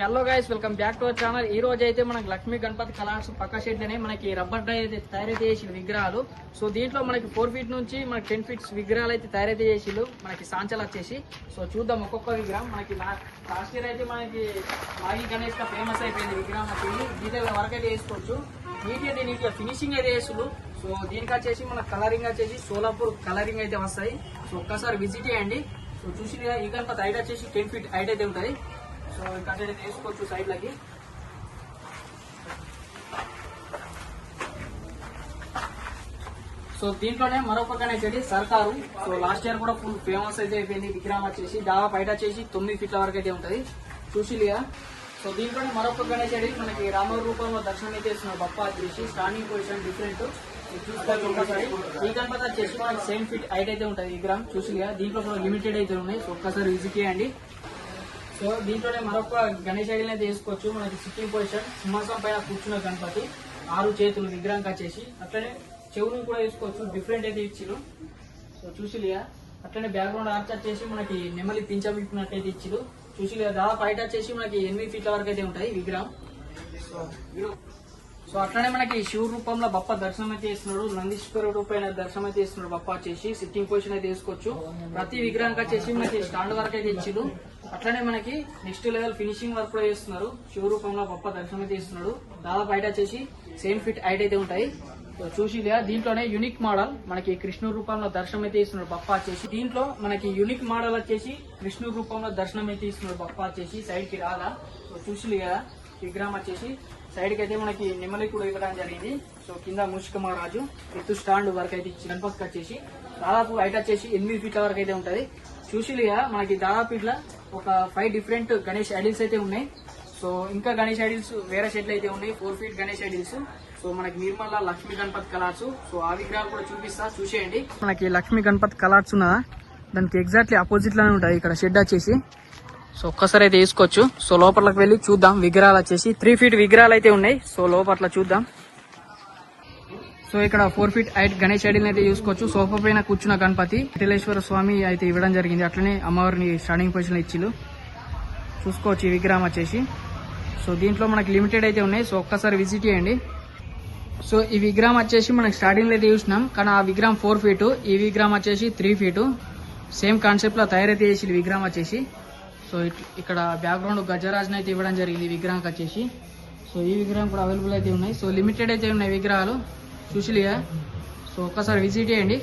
Hello guys, welcome back to our channel. ఈ రోజు అయితే మనకి లక్ష్మీ గణపతి కలర్స్ పక్క షెడ్ అనే మనకి రబ్బర్ డ్రై అయితే తయారైతే చేసిన విగ్రహాలు. సో దీంట్లో మనకి 4 ఫీట్ నుంచి మనకి 10 ఫీట్స్ విగ్రహాలు అయితే తయారైతే చేసిళ్ళు. మనకి సాంచలు వచ్చేసి సో చూద్దాం ఒక్కొక్క విగ్రహం. మనకి లాస్ట్ ఇయర్ అయితే మనకి మాగి గణేష్ గా ఫేమస్ అయిపోయింది విగ్రహం. వచ్చి డీటెయిల్ వర్క్ అయితే చేసుకోవచ్చు. నీట్గా ఫినిషింగ్ అయితే వేసులు. సో దీనికి వచ్చేసి మన కలరింగ్ వచ్చేసి సోలాపూర్ కలరింగ్ అయితే వస్తాయి. సో ఒక్కసారి విజిట్ చేయండి. సో చూసి ఈ గణపతి హైట్ వచ్చేసి 10 ఫీట్ హైట్ అయితే ఉంటుంది. సో ఇక్కడ అయితే తీసుకోవచ్చు సైడ్ లకి. సో దీంట్లోనే మరొక గణేష్ చెడి సర్కారు. సో లాస్ట్ ఇయర్ కూడా ఫుల్ ఫేమస్ అయితే అయిపోయింది విగ్రహం వచ్చేసి. దాదాపు హైట్ వచ్చేసి 9 ఫీట్ల వరకు అయితే ఉంటుంది చూసిలియా. సో దీంట్లోనే మరొక గణేష్ చెడి మనకి రామ రూపంలో దర్శనం అయితే ఇస్తున్నారు. బప్ప వచ్చేసి స్టాండింగ్ పొజిషన్ డిఫరెంట్ చూసుకోవాలి ఒక్కసారి. ఈ గణపతి వచ్చేసి మనకి 7 ఫీట్ హైట్ అయితే ఉంటుంది విగ్రహం చూసిలియా. దీంట్లో కూడా లిమిటెడ్ అయితే ఉన్నాయి. సో ఒక్కసారి విజిట్ చేయండి. సో దీంట్లోనే మరొక గణేష్ ఐడియల్ అయితే తీసుకోవచ్చు. మనకి సిట్టింగ్ పొజిషన్ సింహాసనం పైన కూర్చున్న గణపతి 6 చేతులు విగ్రహం వచ్చేసి. అట్లనే చెవులు కూడా తీసుకోవచ్చు, డిఫరెంట్ అయితే ఇచ్చిరు. సో చూసిలియా. అట్లనే బ్యాక్గ్రౌండ్ ఆర్చ్ వచ్చేసి మనకి నెమలి పింఛమిప్పినట్టయితే ఇచ్చిరు చూసిలియా. దాదాపు హైట్ వచ్చేసి మనకి 8 ఫీట్ల వరకు అయితే ఉంటుంది విగ్రహం. సో అట్లనే మనకి శివ రూపంలో బప్ప దర్శనం అయితే చేస్తున్నాడు. నందీశ్వరుడు పైన దర్శనం అయితే చేస్తున్నాడు బప్ప వచ్చేసి. సిట్టింగ్ పొజిషన్ అయితే తీసుకోవచ్చు. ప్రతి విగ్రహం వచ్చేసి మనకి స్టాండ్ వర్క్ అయితే ఇచ్చిరు. అట్లనే మనకి నెక్స్ట్ లెవెల్ ఫినిషింగ్ వర్క్ కూడా చేస్తున్నారు. శివ రూపంలో బప్ప దర్శనం అయితే చేస్తున్నాడు. దాదాపు హైట్ వచ్చేసి 7 ఫీట్ హైట్ అయితే ఉంటాయి. సో చూసిలియా. దీంట్లోనే యూనిక్ మోడల్ మనకి కృష్ణు రూపంలో దర్శనం అయితే ఇస్తున్నాడు బప్ప వచ్చేసి. దీంట్లో మనకి యూనిక్ మోడల్ వచ్చేసి కృష్ణు రూపంలో దర్శనం అయితే ఇస్తున్నాడు బప్ప వచ్చేసి. సైడ్ కి రాగా సో చూసిలియా. విగ్రహం వచ్చేసి సైడ్ కి అయితే మనకి నెమలి కూడా ఇవ్వడం జరిగింది. సో కింద మూషిక మహారాజు ఎత్తు స్టాండ్ వరకు అయితే ఇచ్చి గణపతికి వచ్చేసి దాదాపు హైట్ వచ్చేసి 8 ఫీట్ల వరకు అయితే ఉంటది చూసిలియా. మనకి దాదాపు ఇట్లా ఒక 5 డిఫరెంట్ గణేష్ ఐడిల్స్ అయితే ఉన్నాయి. సో ఇంకా గణేష్ ఐడిల్స్ వేరే షెడ్లు అయితే ఉన్నాయి. 4 ఫీట్ గణేష్ ఐడిల్స్. సో మనకి నిర్మల లక్ష్మీ గణపతి కలర్స్. సో ఆ విగ్రహాలు కూడా చూపిస్తా చూసేయండి. మనకి లక్ష్మీ గణపతి కలర్స్ ఉన్నదా దానికి ఎగ్జాక్ట్లీ అపోజిట్ లోనే ఉంటాయి ఇక్కడ షెడ్ వచ్చేసి. సో ఒక్కసారి అయితే తీసుకోవచ్చు. సో లోపలికి వెళ్ళి చూద్దాం. విగ్రహాలు వచ్చేసి 3 ఫీట్ విగ్రహాలు అయితే ఉన్నాయి. సో లోపల చూద్దాం. సో ఇక్కడ 4 ఫీట్ హైట్ గణేష్ ఐడియల్ అయితే చూసుకోవచ్చు. సోఫా పైన కూర్చున్న గణపతి విఠలేశ్వర స్వామి అయితే ఇవ్వడం జరిగింది. అట్లనే అమ్మవారిని స్టాండింగ్ పొజిషన్ ఇచ్చిలు చూసుకోవచ్చు ఈ విగ్రహం వచ్చేసి. సో దీంట్లో మనకి లిమిటెడ్ అయితే ఉన్నాయి. సో ఒక్కసారి విజిట్ చేయండి. సో ఈ విగ్రహం వచ్చేసి మనకి స్టార్టింగ్ లో అయితే చూసినాం, కానీ ఆ విగ్రహం 4 ఫీటు, ఈ విగ్రహం వచ్చేసి 3 ఫీటు. సేమ్ కాన్సెప్ట్ లో తయారైతే చేసి విగ్రహం వచ్చేసి. సో ఇక్కడ బ్యాక్గ్రౌండ్ గజరాజన్ అయితే ఇవ్వడం జరిగింది విగ్రహంకి వచ్చేసి. సో ఈ విగ్రహం కూడా అవైలబుల్ అయితే ఉన్నాయి. సో లిమిటెడ్ అయితే ఉన్నాయి విగ్రహాలు చూసిలియా. సో ఒక్కసారి విజిట్ చేయండి.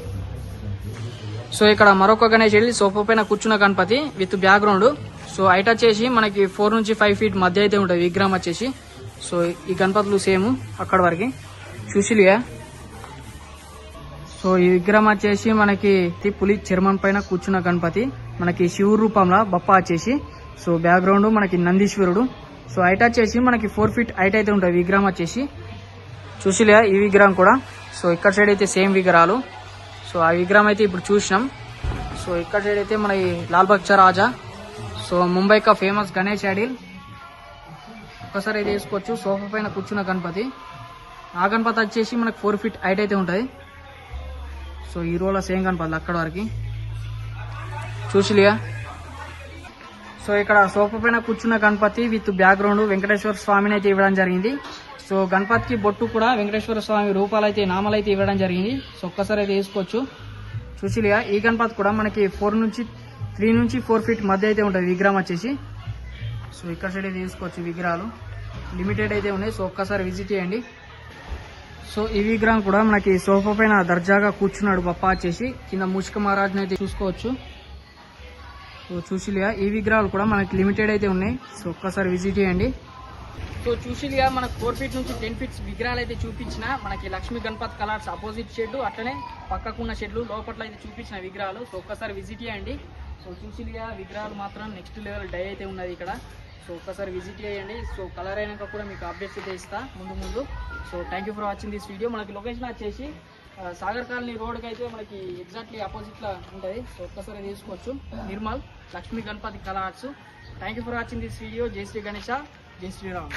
సో ఇక్కడ మరొక గణేష్ వెళ్ళి సోఫా పైన కూర్చున్న Ganapati with background. So height వచ్చేసి మనకి 4 నుంచి 5 ఫీట్ మధ్య అయితే ఉంటుంది విగ్రహం వచ్చేసి. సో ఈ గణపతులు సేమ్ అక్కడ వరకు చూసిలియా. సో ఈ విగ్రహం వచ్చేసి మనకి పులి చర్మం పైన కూర్చున్న గణపతి మనకి శివ రూపంలో బప్ప వచ్చేసి. సో బ్యాక్గ్రౌండ్ మనకి నందీశ్వరుడు. సో హైట్ వచ్చేసి మనకి 4 ఫీట్ హైట్ అయితే ఉంటుంది విగ్రహం వచ్చేసి చూసిలియా. ఈ విగ్రహం కూడా సో ఇక్కడ సైడ్ అయితే సేమ్ విగ్రహాలు. సో ఆ విగ్రహం అయితే ఇప్పుడు చూసినాం. సో ఇక్కడ సైడ్ అయితే మనకి లాల్ బహదూర్ రాజా. సో ముంబై కా ఫేమస్ గణేష్ ఐడిల్ ఒక్కసారి అయితే వేసుకోవచ్చు. సోఫా పైన కూర్చున్న గణపతి. ఆ గణపతి వచ్చేసి మనకి 4 ఫీట్ హైట్ అయితే ఉంటుంది. సో ఈ రోలో సేమ్ గణపతి అక్కడ వరకు చూసిలియా. సో ఇక్కడ సోఫా పైన కూర్చున్న గణపతి విత్ బ్యాక్గ్రౌండ్ వెంకటేశ్వర స్వామిని అయితే ఇవ్వడం జరిగింది. సో గణపతికి బొట్టు కూడా వెంకటేశ్వర స్వామి రూపాలు అయితే నామాలు అయితే ఇవ్వడం జరిగింది. సో ఒక్కసారి అయితే వేసుకోవచ్చు చూసిలియా. ఈ గణపతి కూడా మనకి 3 నుంచి 4 ఫీట్ మధ్య అయితే ఉంటుంది విగ్రహం వచ్చేసి. సో ఇక్కడ సైడ్ అయితే తీసుకోవచ్చు విగ్రహాలు లిమిటెడ్ అయితే ఉన్నాయి. సో ఒక్కసారి విజిట్ చేయండి. సో ఈ విగ్రహం కూడా మనకి సోఫా పైన దర్జాగా కూర్చున్నాడు బప్ప వచ్చేసి. కింద మూషిక మహారాజుని అయితే చూసుకోవచ్చు. సో చూసిలియా. ఈ విగ్రహాలు కూడా మనకి లిమిటెడ్ అయితే ఉన్నాయి. సో ఒక్కసారి విజిట్ చేయండి. సో చూసిలియా మనకు 4 ఫీట్ నుంచి 10 ఫీట్స్ విగ్రహాలు అయితే చూపించిన మనకి Lakshmi Ganapati colours opposite shed, అట్లనే పక్కకున్న షెడ్లు లోపల అయితే చూపించిన విగ్రహాలు. సో ఒక్కసారి విజిట్ చేయండి. సో చూసిలియా విగ్రహాలు మాత్రం నెక్స్ట్ లెవెల్ డై అయితే ఉన్నది ఇక్కడ. సో ఒక్కసారి విజిట్ చేయండి. సో కలర్ అయినాక కూడా మీకు అప్డేట్స్ అయితే ఇస్తా ముందు. So thank you for watching this video. మనకి లొకేషన్ వచ్చేసి సాగర్ కాలనీ రోడ్కి అయితే మనకి ఎగ్జాక్ట్లీ అపోజిట్ లా ఉంటుంది. సో ఒక్కసారి తీసుకోవచ్చు. Nirmal Lakshmi Ganapati colours. Thank you for watching this video. జై శ్రీ గణేష, జై శ్రీరామ్.